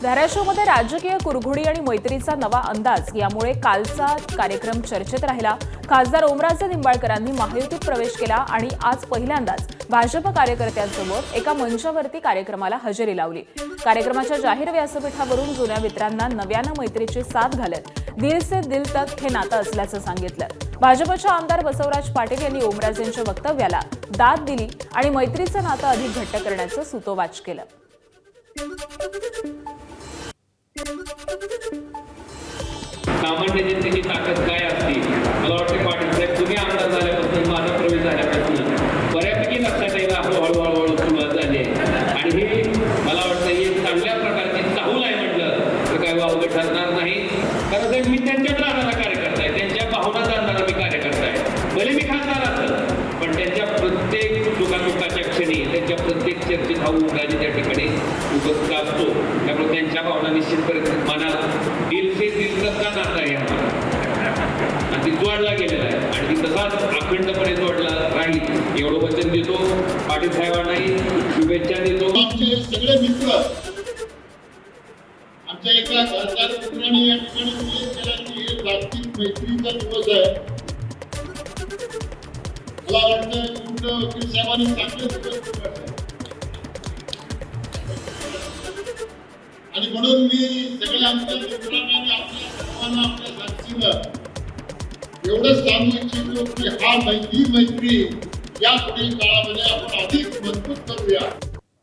धाराशिवमध्ये राजकीय कुरघोडी आणि मैत्रीचा नवा अंदाज यामुळे कालचा कार्यक्रम चर्चेत राहिला। खासदार ओमराजे निंबाळकरांनी महायुतीत प्रवेश केला आणि आज पहिल्यांदाच भाजप कार्यकर्त्यांसोबत एका मंचावरती कार्यक्रमाला हजेरी लावली। कार्यक्रमाच्या जाहीर व्यासपीठावरून जुन्या मित्रांना नव्यानं मैत्रीची साथ घालत दिल से दिल तक हे नातं असल्याचं सांगितलं। भाजपच्या आमदार बसवराज पाटील यांनी ओमराजेंच्या वक्तव्याला दाद दिली आणि मैत्रीचं नातं अधिक घट्ट करण्याचं सूतोवाच केलं। सामान्य जनतेची ताकद काय असते मला वाटतं पाटील साहेब तुम्ही आमदार झाल्यापासून माझा प्रवेश झाल्यापासून बऱ्यापैकी लक्षात यायला हळूहळू सुरुवात झाली आहे आणि हे मला वाटतं हे चांगल्या प्रकारची चाहूल आहे म्हटलं तर काय वावगं ठरणार नाही। कारण साहेब मी त्यांच्यात राहणारा कार्यकर्ता आहे, त्यांच्या भावना जाणणारा मी कार्यकर्ता आहे। भले मी खासदार असेल पण त्यांच्या प्रत्येक सुखादुःखाच्या क्षणी त्यांच्या प्रत्येक चर्चेत हा उमराजे त्या ठिकाणी उपस्थित असतो। त्यामुळे त्यांच्या भावना निश्चितपणे मनात दिल से दिल तक का नाता आहे आणि ती जोडला गेलेला आहे आणि ती तसाच अखंडपणे जोडला राहील एवढं वचन देतो। पाटील साहेबांनाही शुभेच्छा देतो। आमचे सगळे मित्र आमच्या एका खासदार मित्राने या ठिकाणी उल्लेख केला की हे जागतिक मैत्रीचा दिवस आहे। मला वाटतं वकील साहेबांनी चांगले दिवस आणि म्हणून मी सगळ्या आमच्या मित्रांना आणि आपल्या सर्वांना आपल्या साक्षीनं एवढंच सांगू इच्छितो की ही मैत्री या पुढील काळामध्ये आपण अधिक मजबूत करूया।